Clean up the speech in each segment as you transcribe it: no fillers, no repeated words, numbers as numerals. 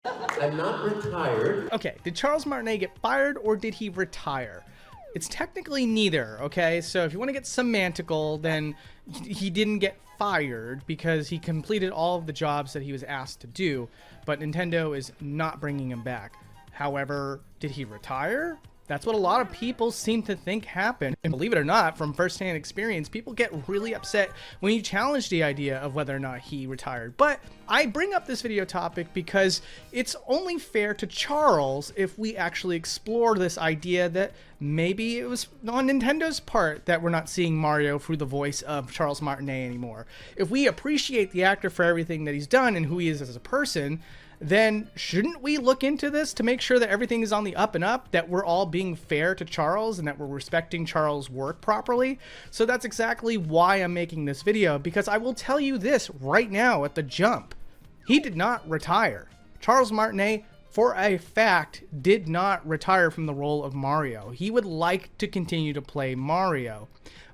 I'm not retired. Okay, did Charles Martinet get fired or did he retire? It's technically neither, okay? So if you want to get semantical, then he didn't get fired because he completed all of the jobs that he was asked to do, but Nintendo is not bringing him back. However, did he retire? That's what a lot of people seem to think happened. And believe it or not, from firsthand experience, people get really upset when you challenge the idea of whether or not he retired. But I bring up this video topic because it's only fair to Charles if we actually explore this idea that maybe it was on Nintendo's part that we're not seeing Mario through the voice of Charles Martinet anymore. If we appreciate the actor for everything that he's done and who he is as a person, then shouldn't we look into this to make sure that everything is on the up and up, that we're all being fair to Charles and that we're respecting Charles' work properly? So that's exactly why I'm making this video, because I will tell you this right now at the jump. He did not retire. Charles Martinet, for a fact, did not retire from the role of Mario. He would like to continue to play Mario,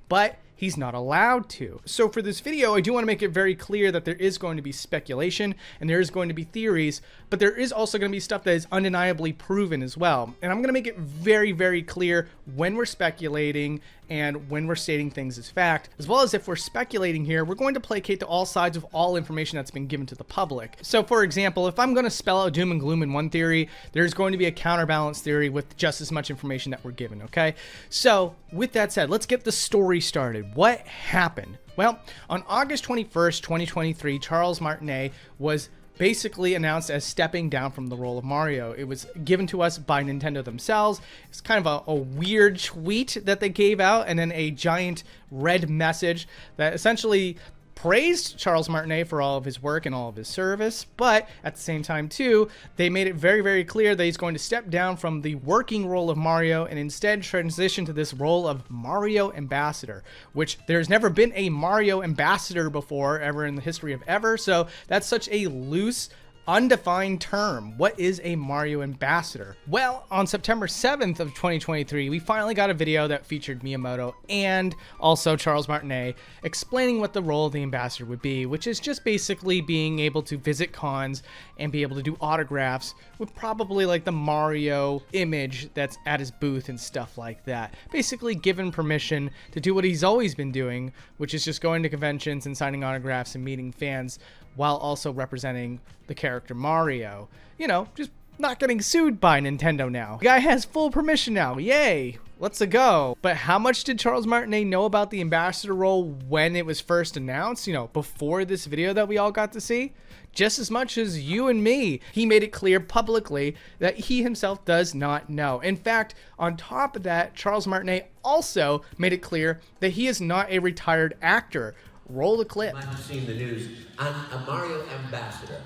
but he's not allowed to. So for this video, I do want to make it very clear that there is going to be speculation and there is going to be theories, but there is also going to be stuff that is undeniably proven as well. And I'm going to make it very, very clear when we're speculating and when we're stating things as fact, as well as if we're speculating here, we're going to placate to all sides of all information that's been given to the public. So for example, if I'm going to spell out doom and gloom in one theory, there's going to be a counterbalance theory with just as much information that we're given, okay? So with that said, let's get the story started. What happened? Well, on August 21st, 2023, Charles Martinet was basically announced as stepping down from the role of Mario. It was given to us by Nintendo themselves. It's kind of a weird tweet that they gave out, and then a giant red message that essentially praised Charles Martinet for all of his work and all of his service, but at the same time too, they made it very, very clear that he's going to step down from the working role of Mario and instead transition to this role of Mario Ambassador, which there's never been a Mario Ambassador before ever in the history of ever, so that's such a loose, undefined term. What is a Mario Ambassador? Well, on September 7th of 2023, we finally got a video that featured Miyamoto and also Charles Martinet explaining what the role of the ambassador would be, which is just basically being able to visit cons and be able to do autographs with probably like the Mario image that's at his booth and stuff like that. Basically given permission to do what he's always been doing, which is just going to conventions and signing autographs and meeting fans while also representing the character Mario. You know, just not getting sued by Nintendo now. The guy has full permission now. Yay! Let's go. But how much did Charles Martinet know about the ambassador role when it was first announced, you know, before this video that we all got to see? Just as much as you and me. He made it clear publicly that he himself does not know. In fact, on top of that, Charles Martinet also made it clear that he is not a retired actor. Roll the clip. You might have seen the news. I'm a Mario Ambassador.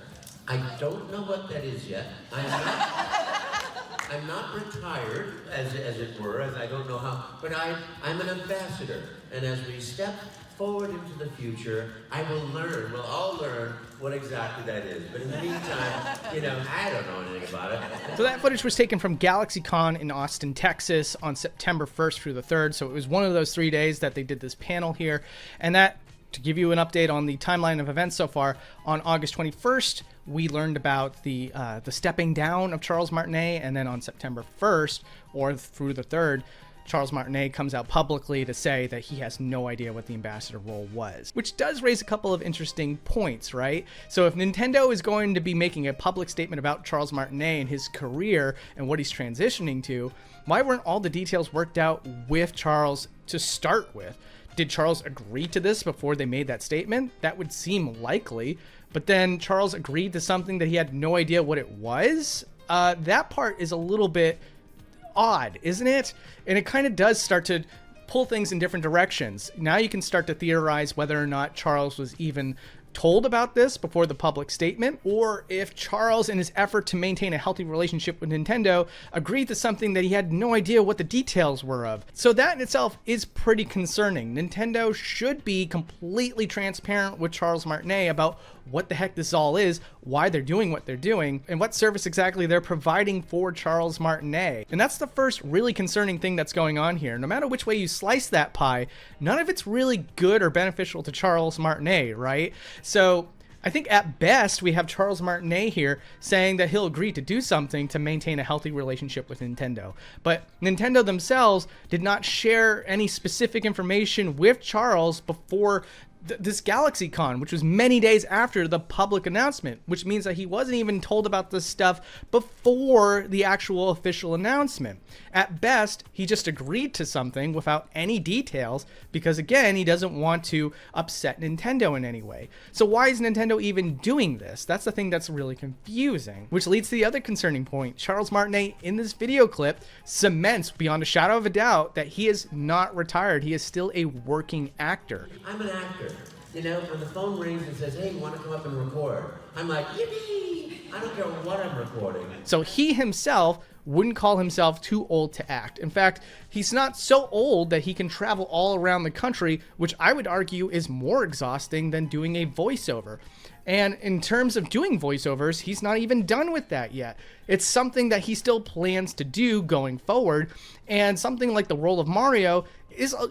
I don't know what that is yet. I'm not retired, as it were, as I don't know how, but I'm an ambassador. And as we step forward into the future, I will learn, we'll all learn what exactly that is. But in the meantime, you know, I don't know anything about it. So that footage was taken from GalaxyCon in Austin, Texas on September 1st through the 3rd. So it was one of those 3 days that they did this panel here. And that, to give you an update on the timeline of events so far, on August 21st, we learned about the stepping down of Charles Martinet, and then on September 1st, or through the 3rd, Charles Martinet comes out publicly to say that he has no idea what the ambassador role was, which does raise a couple of interesting points, right? So if Nintendo is going to be making a public statement about Charles Martinet and his career and what he's transitioning to, why weren't all the details worked out with Charles to start with? Did Charles agree to this before they made that statement? That would seem likely. But then Charles agreed to something that he had no idea what it was? That part is a little bit odd, isn't it? And it kind of does start to pull things in different directions. Now you can start to theorize whether or not Charles was even told about this before the public statement, or if Charles, in his effort to maintain a healthy relationship with Nintendo, agreed to something that he had no idea what the details were of. So that in itself is pretty concerning. Nintendo should be completely transparent with Charles Martinet about what the heck this all is, why they're doing what they're doing, and what service exactly they're providing for Charles Martinet. And that's the first really concerning thing that's going on here. No matter which way you slice that pie, none of it's really good or beneficial to Charles Martinet, right? So I think at best we have Charles Martinet here saying that he'll agree to do something to maintain a healthy relationship with Nintendo. But Nintendo themselves did not share any specific information with Charles before this GalaxyCon, which was many days after the public announcement, which means that he wasn't even told about this stuff before the actual official announcement. At best, he just agreed to something without any details because, again, he doesn't want to upset Nintendo in any way. So why is Nintendo even doing this? That's the thing that's really confusing, which leads to the other concerning point. Charles Martinet, in this video clip, cements beyond a shadow of a doubt that he is not retired. He is still a working actor. I'm an actor. You know, when the phone rings and says, hey, you want to come up and record? I'm like, yippee! I don't care what I'm recording. So he himself wouldn't call himself too old to act. In fact, he's not so old that he can travel all around the country, which I would argue is more exhausting than doing a voiceover. And in terms of doing voiceovers, he's not even done with that yet. It's something that he still plans to do going forward, and something like the role of Mario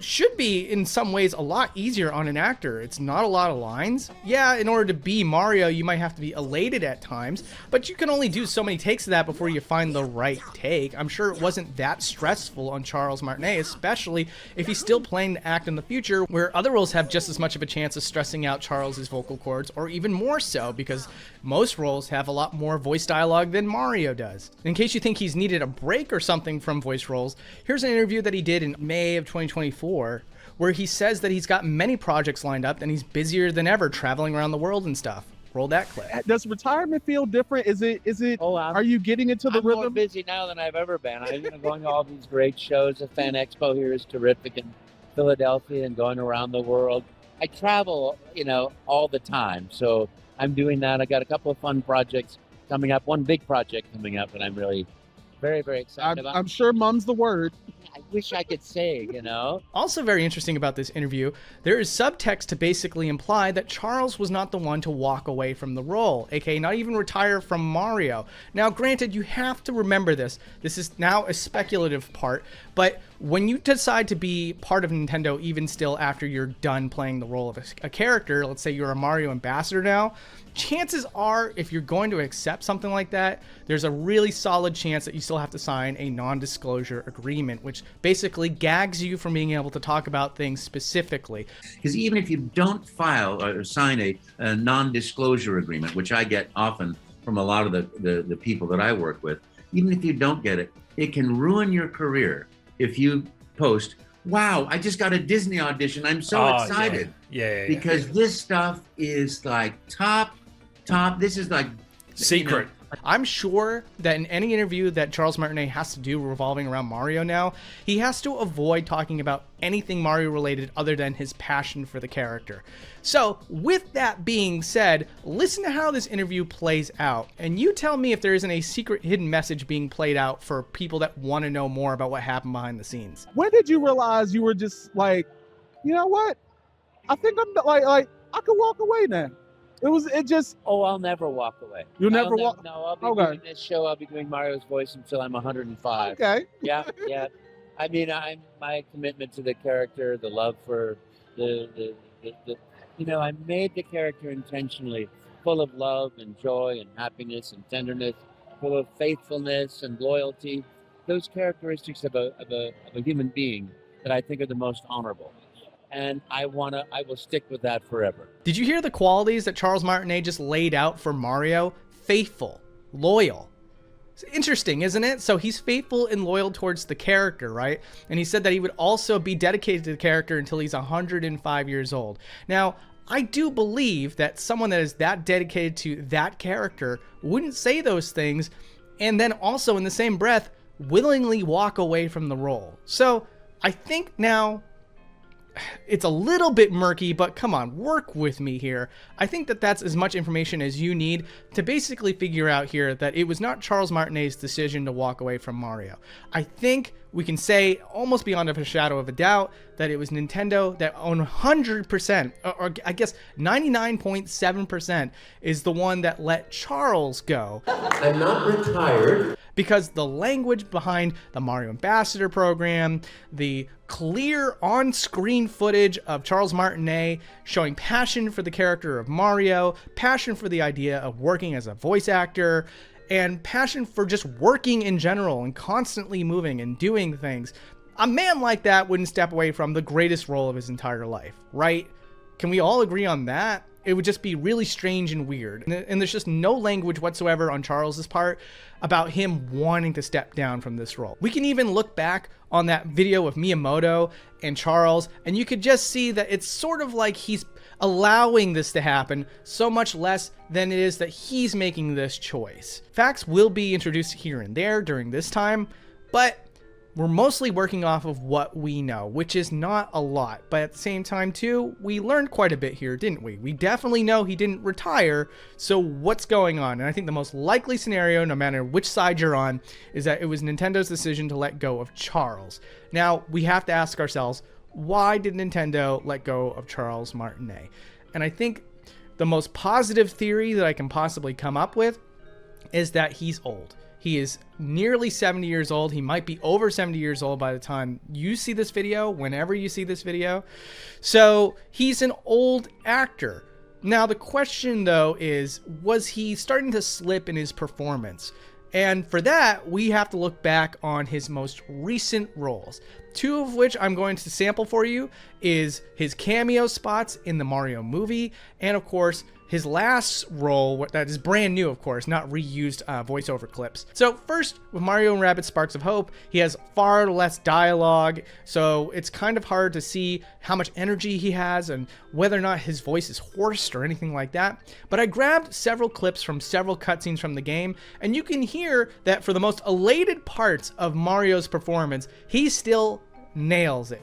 should be in some ways a lot easier on an actor. It's not a lot of lines. Yeah, in order to be Mario, you might have to be elated at times, but you can only do so many takes of that before you find the right take. I'm sure it wasn't that stressful on Charles Martinet, especially if he's still playing the act in the future, where other roles have just as much of a chance of stressing out Charles's vocal cords, or even more so, because most roles have a lot more voice dialogue than Mario does. In case you think he's needed a break or something from voice roles, here's an interview that he did in May of 2024, where he says that he's got many projects lined up and he's busier than ever traveling around the world and stuff. Roll that clip. Does retirement feel different? Is it? Are you getting into the I'm rhythm? more busy now than I've ever been. I'm going to all these great shows. The Fan Expo here is terrific in Philadelphia and going around the world. I travel, all the time. So I'm doing that. I got a couple of fun projects coming up. One big project coming up, and I'm really very, very excited about. I'm sure mum's the word. I wish I could say, Also very interesting about this interview, there is subtext to basically imply that Charles was not the one to walk away from the role, aka not even retire from Mario. Now, granted, you have to remember this. This is now a speculative part, but when you decide to be part of Nintendo, even still after you're done playing the role of a character, let's say you're a Mario ambassador now, chances are, if you're going to accept something like that, there's a really solid chance that you still have to sign a non-disclosure agreement, which basically gags you from being able to talk about things specifically. Because even if you don't file or sign a non-disclosure agreement, which I get often from a lot of the people that I work with, even if you don't get it, it can ruin your career if you post, wow, I just got a Disney audition. I'm so excited. Yeah. Because this stuff is like top. This is like secret. I'm sure that in any interview that Charles Martinet has to do revolving around Mario now, he has to avoid talking about anything Mario related other than his passion for the character. So with that being said, listen to how this interview plays out, and you tell me if there isn't a secret hidden message being played out for people that want to know more about what happened behind the scenes. When did you realize you were just like, you know what? I think I'm like I could walk away now. I'll never walk away. You'll never walk? No, I'll be Okay. doing this show. I'll be doing Mario's voice until I'm 105. Okay. Yeah. I mean, my commitment to the character, the love for the I made the character intentionally full of love and joy and happiness and tenderness, full of faithfulness and loyalty. Those characteristics of a human being that I think are the most honorable. And I will stick with that forever. Did you hear the qualities that Charles Martinet just laid out for Mario? Faithful, loyal. It's interesting, isn't it? So he's faithful and loyal towards the character, right? And he said that he would also be dedicated to the character until he's 105 years old. Now, I do believe that someone that is that dedicated to that character wouldn't say those things and then also in the same breath willingly walk away from the role. So I think now it's a little bit murky, but come on, work with me here. I think that that's as much information as you need to basically figure out here that it was not Charles Martinet's decision to walk away from Mario. I think we can say almost beyond a shadow of a doubt that it was Nintendo that 100%, or I guess 99.7% is the one that let Charles go. I'm not retired. because the language behind the Mario Ambassador program, the clear on-screen footage of Charles Martinet showing passion for the character of Mario, passion for the idea of working as a voice actor, and passion for just working in general and constantly moving and doing things. A man like that wouldn't step away from the greatest role of his entire life, right? Can we all agree on that? It would just be really strange and weird. And there's just no language whatsoever on Charles's part about him wanting to step down from this role. We can even look back on that video of Miyamoto and Charles, and you could just see that it's sort of like he's allowing this to happen so much less than it is that he's making this choice. Facts will be introduced here and there during this time, but we're mostly working off of what we know, which is not a lot. But at the same time, too, we learned quite a bit here, didn't we? We definitely know he didn't retire, so what's going on? And I think the most likely scenario, no matter which side you're on, is that it was Nintendo's decision to let go of Charles. Now, we have to ask ourselves, why did Nintendo let go of Charles Martinet? And I think the most positive theory that I can possibly come up with is that he's old. He is nearly 70 years old. He might be over 70 years old by the time you see this video, whenever you see this video. So he's an old actor. Now the question though is, was he starting to slip in his performance? And for that, we have to look back on his most recent roles. Two of which I'm going to sample for you is his cameo spots in the Mario movie, and of course, his last role, that is brand new, of course, not reused voiceover clips. So first, with Mario and Rabbids Sparks of Hope, he has far less dialogue, so it's kind of hard to see how much energy he has and whether or not his voice is hoarse or anything like that. But I grabbed several clips from several cutscenes from the game, and you can hear that for the most elated parts of Mario's performance, he still nails it.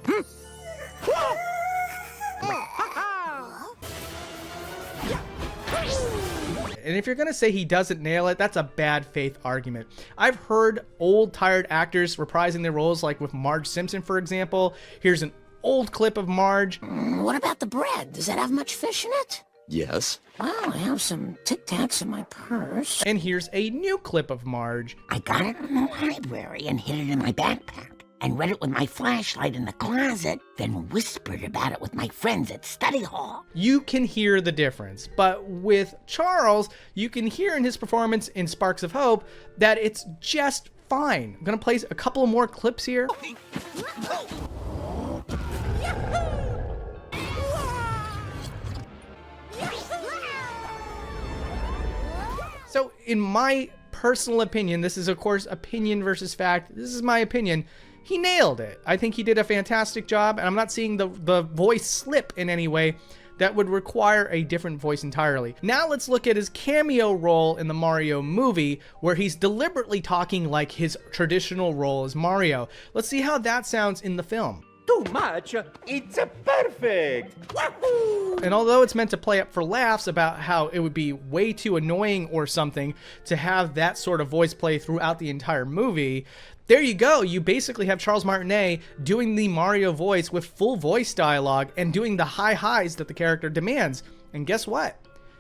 And if you're going to say he doesn't nail it, that's a bad faith argument. I've heard old, tired actors reprising their roles, like with Marge Simpson, for example. Here's an old clip of Marge. What about the bread? Does that have much fish in it? Yes. Oh, I have some Tic Tacs in my purse. And here's a new clip of Marge. I got it in the library and hid it in my backpack. And read it with my flashlight in the closet, then whispered about it with my friends at study hall. You can hear the difference, but with Charles, you can hear in his performance in Sparks of Hope that it's just fine. I'm gonna play a couple more clips here. So in my personal opinion, this is of course opinion versus fact, this is my opinion, he nailed it. I think he did a fantastic job, and I'm not seeing the voice slip in any way that would require a different voice entirely. Now let's look at his cameo role in the Mario movie, where he's deliberately talking like his traditional role as Mario. Let's see how that sounds in the film. Too much. It's perfect. Wahoo! And although it's meant to play up for laughs about how it would be way too annoying or something to have that sort of voice play throughout the entire movie, there you go. You basically have Charles Martinet doing the Mario voice with full voice dialogue and doing the high highs that the character demands. And guess what?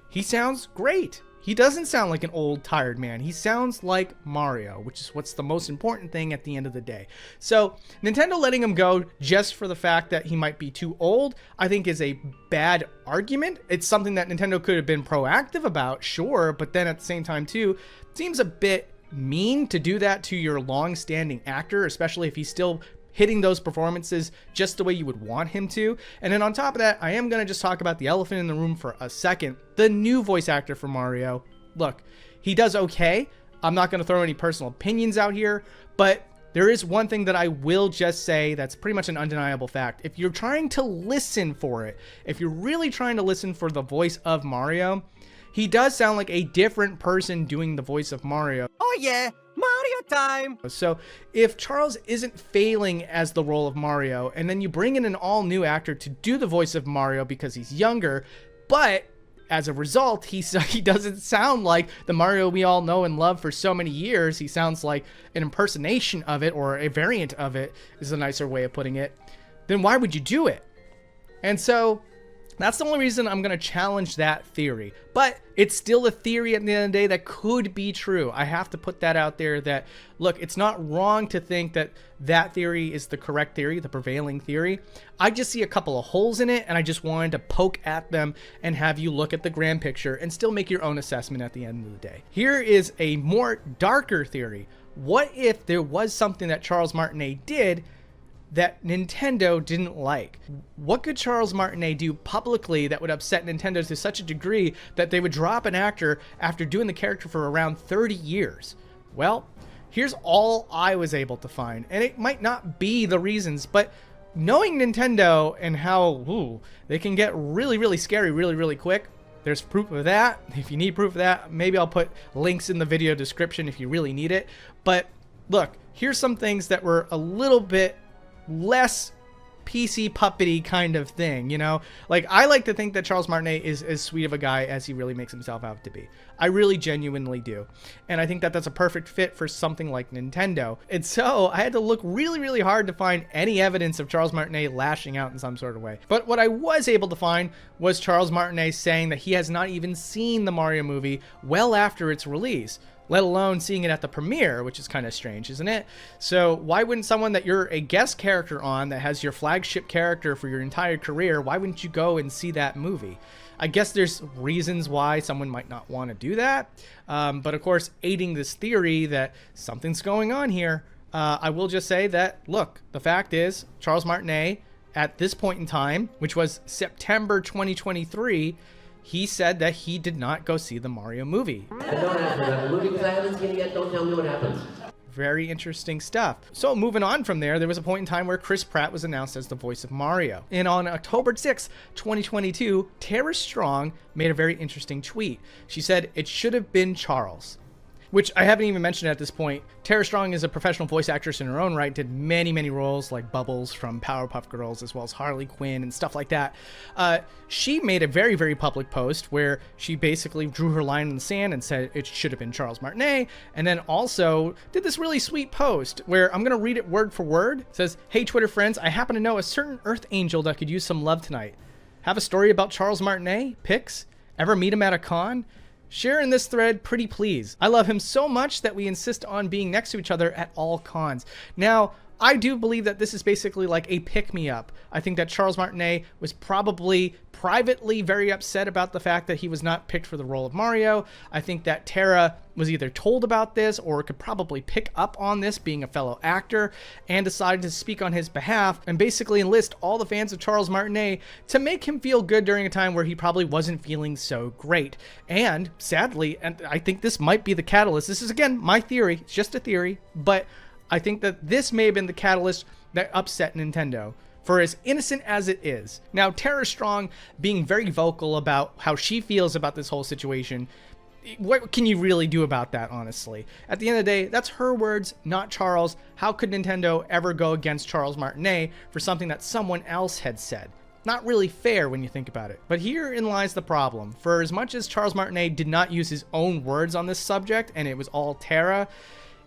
He sounds great. He doesn't sound like an old, tired man. He sounds like Mario, which is what's the most important thing at the end of the day. So Nintendo letting him go just for the fact that he might be too old, I think is a bad argument. It's something that Nintendo could have been proactive about, sure, but then at the same time too, it seems a bit mean to do that to your long-standing actor, especially if he's still hitting those performances just the way you would want him to. And then on top of that, I am going to just talk about the elephant in the room for a second. The new voice actor for Mario. Look, he does okay. I'm not going to throw any personal opinions out here, but there is one thing that I will just say that's pretty much an undeniable fact. If you're trying to listen for it, if you're really trying to listen for the voice of Mario, he does sound like a different person doing the voice of Mario. Oh yeah, Mario time. So if Charles isn't failing as the role of Mario, and then you bring in an all-new actor to do the voice of Mario because he's younger, but as a result, he doesn't sound like the Mario we all know and love for so many years. He sounds like an impersonation of it, or a variant of it is a nicer way of putting it. Then why would you do it? And so That's the only reason I'm going to challenge that theory. But it's still a theory at the end of the day that could be true. I have to put that out there that, look, it's not wrong to think that that theory is the correct theory, the prevailing theory. I just see a couple of holes in it, and I just wanted to poke at them and have you look at the grand picture and still make your own assessment at the end of the day. Here is a more darker theory. What if there was something that Charles Martinet did that Nintendo didn't like? What could Charles Martinet do publicly that would upset Nintendo to such a degree that they would drop an actor after doing the character for around 30 years? Well, here's all I was able to find, and it might not be the reasons, but knowing Nintendo and how they can get really, really scary really, really quick, there's proof of that. If you need proof of that, maybe I'll put links in the video description if you really need it. But look, here's some things that were a little bit less PC puppety kind of thing, you know? Like, I like to think that Charles Martinet is as sweet of a guy as he really makes himself out to be. I really genuinely do. And I think that that's a perfect fit for something like Nintendo. And so I had to look really, really hard to find any evidence of Charles Martinet lashing out in some sort of way. But what I was able to find was Charles Martinet saying that he has not even seen the Mario movie well after its release, let alone seeing it at the premiere, which is kind of strange, isn't it? So why wouldn't someone that you're a guest character on, that has your flagship character for your entire career, why wouldn't you go and see that movie? I guess there's reasons why someone might not want to do that. But of course, aiding this theory that something's going on here, I will just say that, look, the fact is Charles Martinet at this point in time, which was September 2023, he said that he did not go see the Mario movie. And don't ask me about the movie because I haven't seen it yet. Don't tell me what happens. Very interesting stuff. So moving on from there was a point in time where Chris Pratt was announced as the voice of Mario. And on October 6, 2022, Tara Strong made a very interesting tweet. She said, "It should have been Charles." Which I haven't even mentioned at this point. Tara Strong is a professional voice actress in her own right, did many, many roles like Bubbles from Powerpuff Girls, as well as Harley Quinn and stuff like that. She made a very, very public post where she basically drew her line in the sand and said it should have been Charles Martinet, and then also did this really sweet post where I'm going to read it word for word. It says, "Hey Twitter friends, I happen to know a certain Earth angel that could use some love tonight. Have a story about Charles Martinet? Pics? Ever meet him at a con? Share in this thread, pretty please. I love him so much that we insist on being next to each other at all cons." Now, I do believe that this is basically like a pick-me-up. I think that Charles Martinet was probably privately very upset about the fact that he was not picked for the role of Mario. I think that Tara was either told about this or could probably pick up on this being a fellow actor and decided to speak on his behalf and basically enlist all the fans of Charles Martinet to make him feel good during a time where he probably wasn't feeling so great. And sadly, and I think this might be the catalyst. This is, again, my theory. It's just a theory, but I think that this may have been the catalyst that upset Nintendo, for as innocent as it is. Now, Tara Strong being very vocal about how she feels about this whole situation, what can you really do about that, honestly? At the end of the day, that's her words, not Charles. How could Nintendo ever go against Charles Martinet for something that someone else had said? Not really fair when you think about it. But herein lies the problem. For as much as Charles Martinet did not use his own words on this subject, and it was all Tara,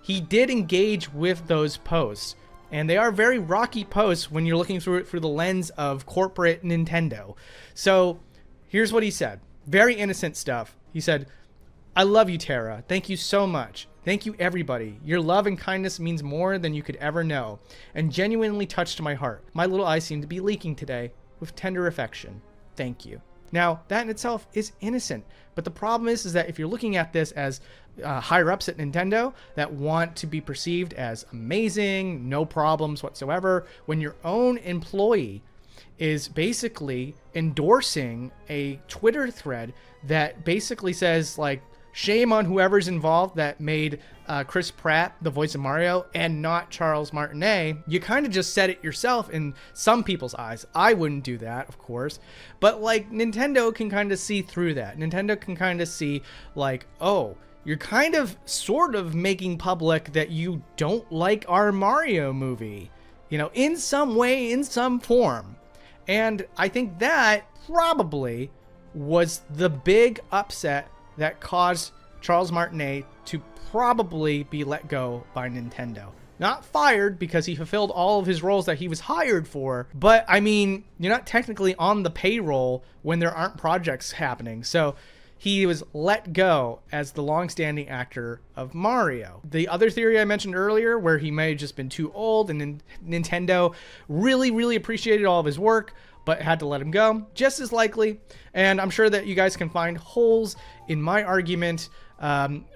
he did engage with those posts. And they are very rocky posts when you're looking through it through the lens of corporate Nintendo. So here's what he said. Very innocent stuff. He said, "I love you, Tara. Thank you so much. Thank you, everybody. Your love and kindness means more than you could ever know, and genuinely touched my heart. My little eyes seem to be leaking today with tender affection. Thank you." Now, that in itself is innocent, but the problem is that if you're looking at this as higher ups at Nintendo that want to be perceived as amazing, no problems whatsoever, when your own employee is basically endorsing a Twitter thread that basically says, like, shame on whoever's involved that made Chris Pratt the voice of Mario and not Charles Martinet, you kind of just said it yourself in some people's eyes. I wouldn't do that, of course. But, like, Nintendo can kind of see through that. Nintendo can kind of see, like, oh, you're kind of sort of making public that you don't like our Mario movie, you know, in some way, in some form. And I think that probably was the big upset that caused Charles Martinet to probably be let go by Nintendo. Not fired because he fulfilled all of his roles that he was hired for, but I mean, you're not technically on the payroll when there aren't projects happening. So he was let go as the long-standing actor of Mario. The other theory I mentioned earlier, where he may have just been too old and Nintendo really appreciated all of his work, but had to let him go, just as likely. And I'm sure that you guys can find holes in my argument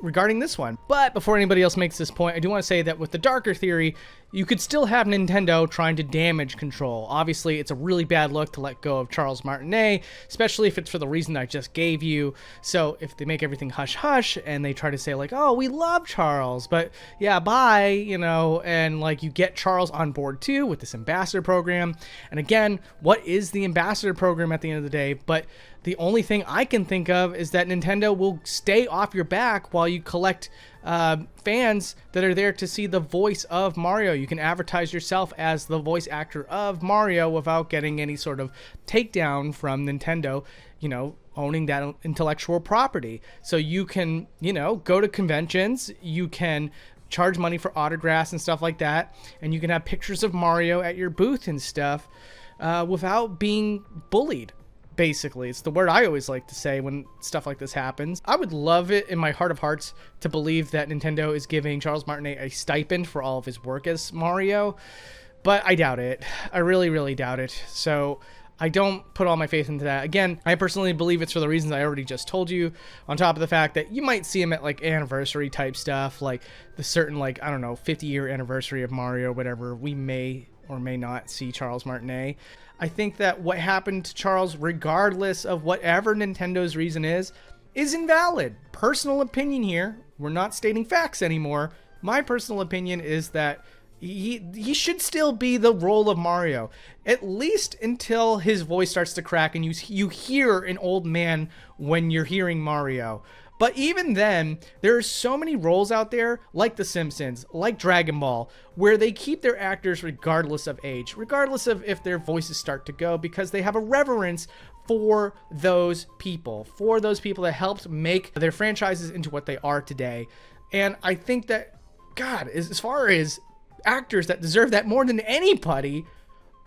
regarding this one. But before anybody else makes this point, I do want to say that with the darker theory, you could still have Nintendo trying to damage Control. Obviously, it's a really bad look to let go of Charles Martinet, especially if it's for the reason I just gave you. So if they make everything hush-hush and they try to say like, oh, we love Charles, but yeah, bye, you know, and like you get Charles on board too with this ambassador program. And again, what is the ambassador program at the end of the day? But the only thing I can think of is that Nintendo will stay off your back while you collect fans that are there to see the voice of Mario. You can advertise yourself as the voice actor of Mario without getting any sort of takedown from Nintendo, you know, owning that intellectual property. So you can, you know, go to conventions, you can charge money for autographs and stuff like that, and you can have pictures of Mario at your booth and stuff without being bullied. Basically, it's the word I always like to say when stuff like this happens. I would love it in my heart of hearts to believe that Nintendo is giving Charles Martinet a stipend for all of his work as Mario, but I doubt it. I really doubt it. So I don't put all my faith into that. Again, I personally believe it's for the reasons I already just told you, on top of the fact that you might see him at like anniversary type stuff, like the certain, like, I don't know, 50-year anniversary of Mario or whatever. We may or may not see Charles Martinet. I think that what happened to Charles, regardless of whatever Nintendo's reason is invalid. Personal opinion here. We're not stating facts anymore. My personal opinion is that he should still be the role of Mario, at least until his voice starts to crack and you hear an old man when you're hearing Mario. But even then, there are so many roles out there, like The Simpsons, like Dragon Ball, where they keep their actors regardless of age, regardless of if their voices start to go, because they have a reverence for those people that helped make their franchises into what they are today. And I think that, God, as far as actors that deserve that more than anybody,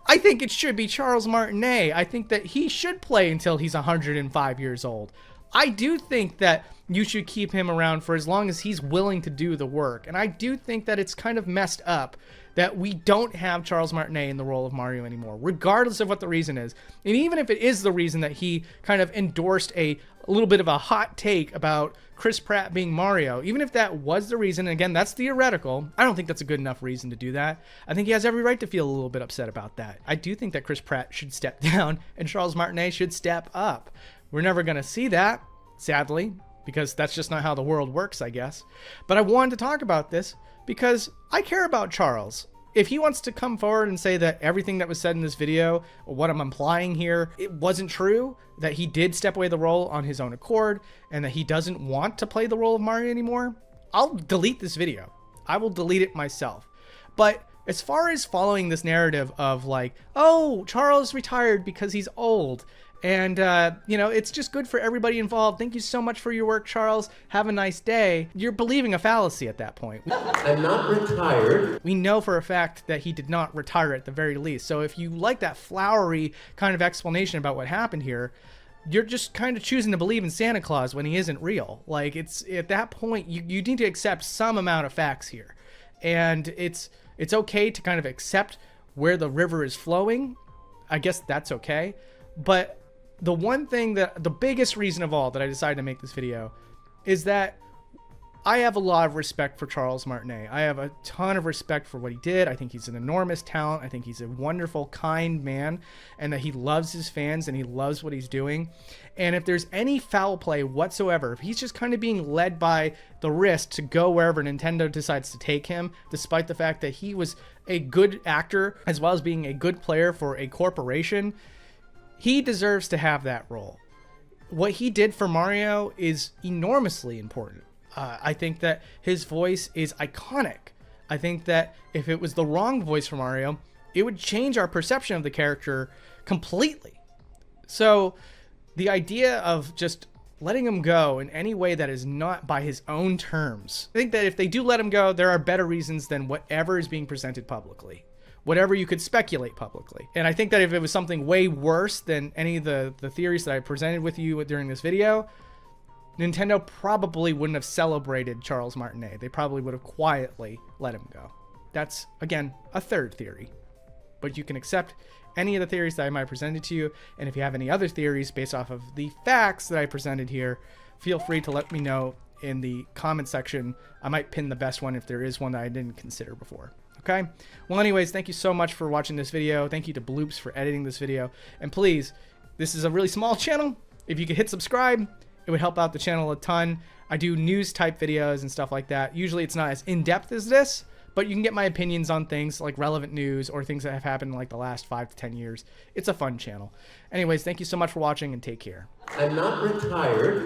I think it should be Charles Martinet. I think that he should play until he's 105 years old. I do think that you should keep him around for as long as he's willing to do the work. And I do think that it's kind of messed up that we don't have Charles Martinet in the role of Mario anymore, regardless of what the reason is. And even if it is the reason that he kind of endorsed a little bit of a hot take about Chris Pratt being Mario, even if that was the reason, and again, that's theoretical, I don't think that's a good enough reason to do that. I think he has every right to feel a little bit upset about that. I do think that Chris Pratt should step down and Charles Martinet should step up. We're never going to see that, sadly, because that's just not how the world works, I guess. But I wanted to talk about this because I care about Charles. If he wants to come forward and say that everything that was said in this video, or what I'm implying here, it wasn't true, that he did step away the role on his own accord, and that he doesn't want to play the role of Mario anymore, I'll delete this video. I will delete it myself. But as far as following this narrative of like, oh, Charles retired because he's old, and, you know, it's just good for everybody involved. Thank you so much for your work, Charles. Have a nice day. You're believing a fallacy at that point. I'm not retired. We know for a fact that he did not retire at the very least. So if you like that flowery kind of explanation about what happened here, you're just kind of choosing to believe in Santa Claus when he isn't real. Like, it's at that point, you need to accept some amount of facts here. And it's okay to kind of accept where the river is flowing. I guess that's okay. But the one thing the biggest reason of all that I decided to make this video is that I have a lot of respect for Charles Martinet. I have a ton of respect for what he did. I think he's an enormous talent. I think he's a wonderful, kind man, and that he loves his fans and he loves what he's doing. And if there's any foul play whatsoever, if he's just kind of being led by the wrist to go wherever Nintendo decides to take him, despite the fact that he was a good actor as well as being a good player for a corporation, he deserves to have that role. What he did for Mario is enormously important. I think that his voice is iconic. I think that if it was the wrong voice for Mario, it would change our perception of the character completely. So the idea of just letting him go in any way that is not by his own terms. I think that if they do let him go, there are better reasons than whatever is being presented publicly, whatever you could speculate publicly. And I think that if it was something way worse than any of the theories that I presented with you during this video, Nintendo probably wouldn't have celebrated Charles Martinet. They probably would have quietly let him go. That's, again, a third theory. But you can accept any of the theories that I might have presented to you, and if you have any other theories based off of the facts that I presented here, feel free to let me know in the comment section. I might pin the best one if there is one that I didn't consider before. Okay? Well, anyways, thank you so much for watching this video. Thank you to Bloops for editing this video. And please, this is a really small channel. If you could hit subscribe, it would help out the channel a ton. I do news type videos and stuff like that. Usually it's not as in-depth as this, but you can get my opinions on things like relevant news or things that have happened in like the last 5 to 10 years. It's a fun channel. Anyways, thank you so much for watching and take care. I'm not retired.